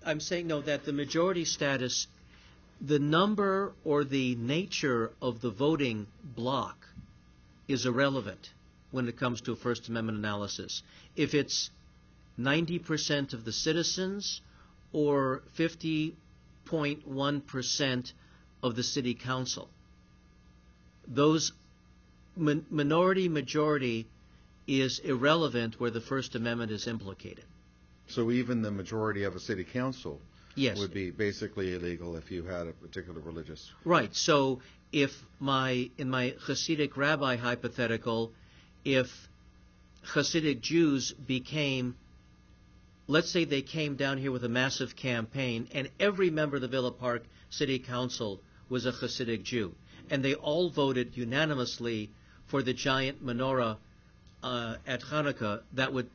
I'm saying, no, that the majority status, the number or the nature of the voting block is irrelevant when it comes to a First Amendment analysis. If it's 90% of the citizens or 50.1% of the city council, those minority majority is irrelevant where the First Amendment is implicated. So even the majority of a city council Yes. would be basically illegal if you had a particular religious. Right. So if in my Hasidic rabbi hypothetical, if Hasidic Jews became, let's say they came down here with a massive campaign and every member of the Villa Park City Council was a Hasidic Jew, and they all voted unanimously for the giant menorah at Hanukkah, that would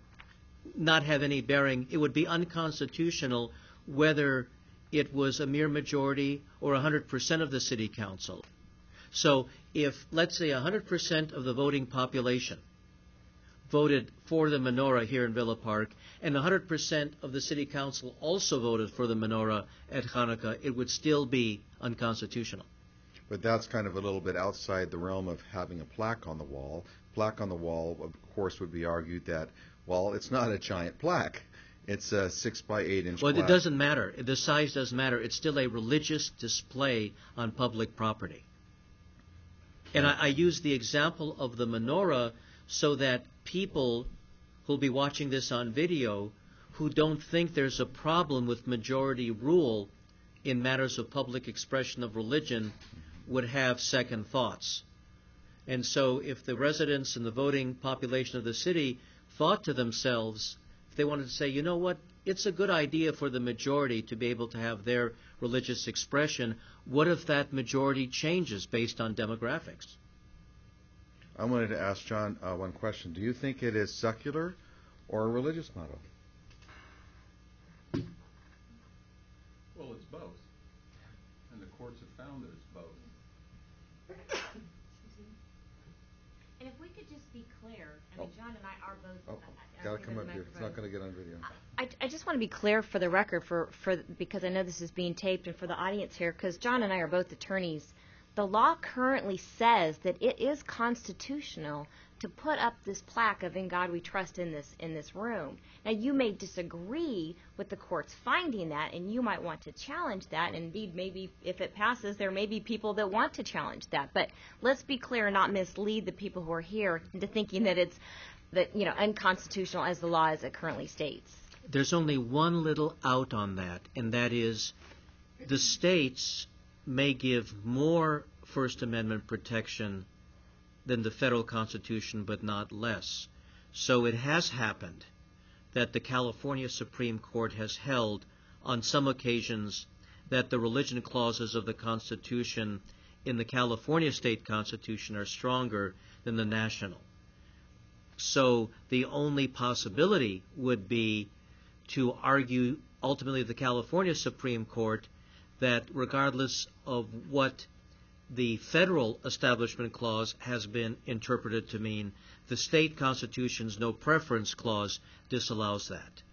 not have any bearing. It would be unconstitutional whether it was a mere majority or 100% of the city council. So if, let's say, 100% of the voting population voted for the menorah here in Villa Park, and 100% of the city council also voted for the menorah at Hanukkah, it would still be unconstitutional. But that's kind of a little bit outside the realm of having a plaque on the wall. Plaque on the wall, of course, would be argued that, well, it's not a giant plaque. It's a 6 by 8 inch Well, plaque. it doesn't matter. The size doesn't matter. It's still a religious display on public property. And I use the example of the menorah so that people who'll be watching this on video who don't think there's a problem with majority rule in matters of public expression of religion would have second thoughts. And so if the residents and the voting population of the city thought to themselves, if they wanted to say, you know what, it's a good idea for the majority to be able to have their religious expression, what if that majority changes based on demographics? I wanted to ask John one question. Do you think it is secular or a religious motto? Well, it's both. And the courts have found that it's both. And if we could just be clear, I mean, John and I are both. Gotta come up here. It's not going to get on video. I just want to be clear for the record, because I know this is being taped, and for the audience here, because John and I are both attorneys. The law currently says that it is constitutional to put up this plaque of "In God We Trust" in this room. Now, you may disagree with the court's finding that, and you might want to challenge that. And indeed, maybe if it passes, there may be people that want to challenge that. But let's be clear and not mislead the people who are here into thinking that it's unconstitutional as the law as it currently states. There's only one little out on that, and that is the states may give more First Amendment protection than the federal Constitution, but not less. So it has happened that the California Supreme Court has held on some occasions that the religion clauses of the Constitution in the California state constitution are stronger than the national. So the only possibility would be to argue ultimately the California Supreme Court that regardless of what the federal Establishment Clause has been interpreted to mean, the state constitution's no preference clause disallows that.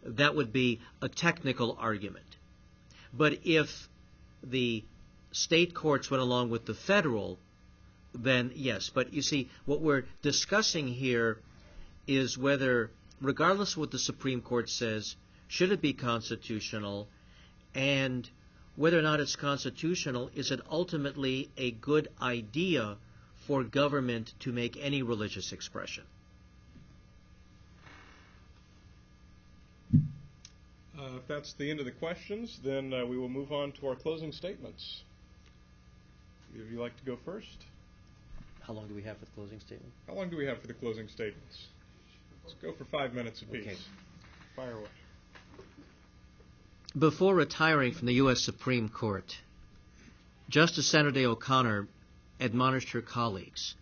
That would be a technical argument. But if the state courts went along with the federal, then yes. But you see, what we're discussing here is whether, regardless of what the Supreme Court says, should it be constitutional, and whether or not it's constitutional, is it ultimately a good idea for government to make any religious expression? If that's the end of the questions, then we will move on to our closing statements. Would you like to go first? How long do we have for the closing statement? How long do we have for the closing statements? Let's go for 5 minutes apiece. Okay. Fire away. Before retiring from the U.S. Supreme Court, Justice Sandra Day O'Connor admonished her colleagues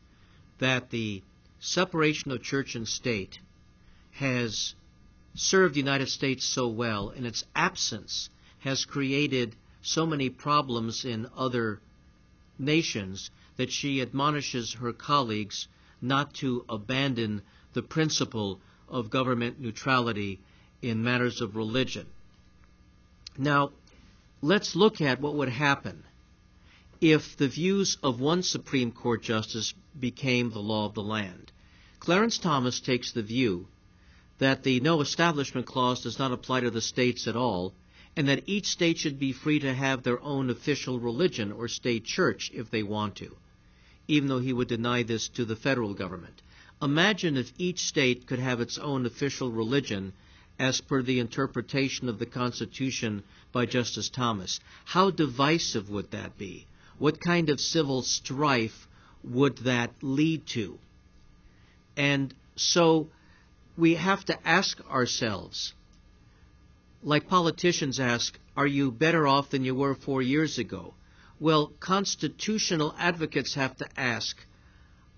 that the separation of church and state has served the United States so well, and its absence has created so many problems in other nations, that she admonishes her colleagues not to abandon the principle of government neutrality in matters of religion. Now, let's look at what would happen if the views of one Supreme Court justice became the law of the land. Clarence Thomas takes the view that the No Establishment Clause does not apply to the states at all, and that each state should be free to have their own official religion or state church if they want to, even though he would deny this to the federal government. Imagine if each state could have its own official religion as per the interpretation of the Constitution by Justice Thomas. How divisive would that be? What kind of civil strife would that lead to? And so we have to ask ourselves, like politicians ask, are you better off than you were 4 years ago? Well, constitutional advocates have to ask,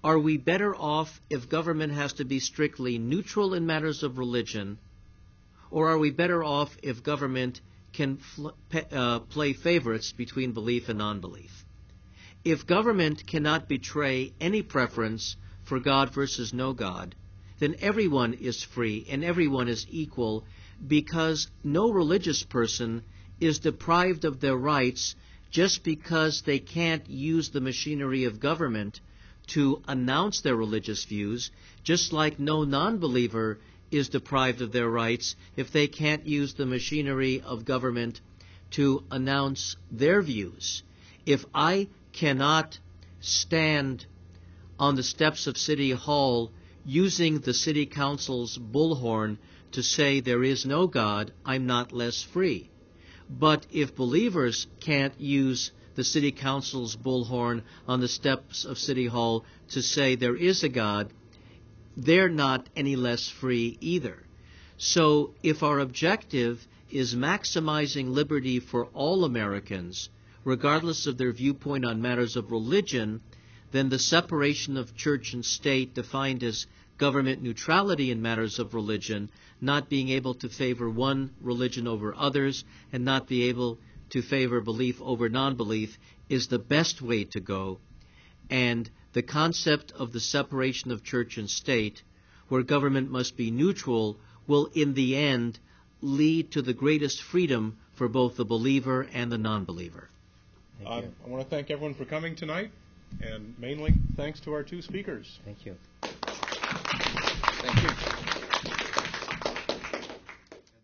are we better off if government has to be strictly neutral in matters of religion, or are we better off if government can play favorites between belief and non-belief? If government cannot betray any preference for God versus no God, then everyone is free and everyone is equal, because no religious person is deprived of their rights just because they can't use the machinery of government to announce their religious views, just like no non-believer is deprived of their rights if they can't use the machinery of government to announce their views. If I cannot stand on the steps of City Hall using the City Council's bullhorn to say there is no God, I'm not less free. But if believers can't use the City Council's bullhorn on the steps of City Hall to say there is a God, they're not any less free either. So if our objective is maximizing liberty for all Americans, regardless of their viewpoint on matters of religion, then the separation of church and state, defined as government neutrality in matters of religion, not being able to favor one religion over others, and not be able to favor belief over non-belief, is the best way to go. And the concept of the separation of church and state, where government must be neutral, will in the end lead to the greatest freedom for both the believer and the non-believer. I want to thank everyone for coming tonight, and mainly thanks to our two speakers. Thank you. Thank you.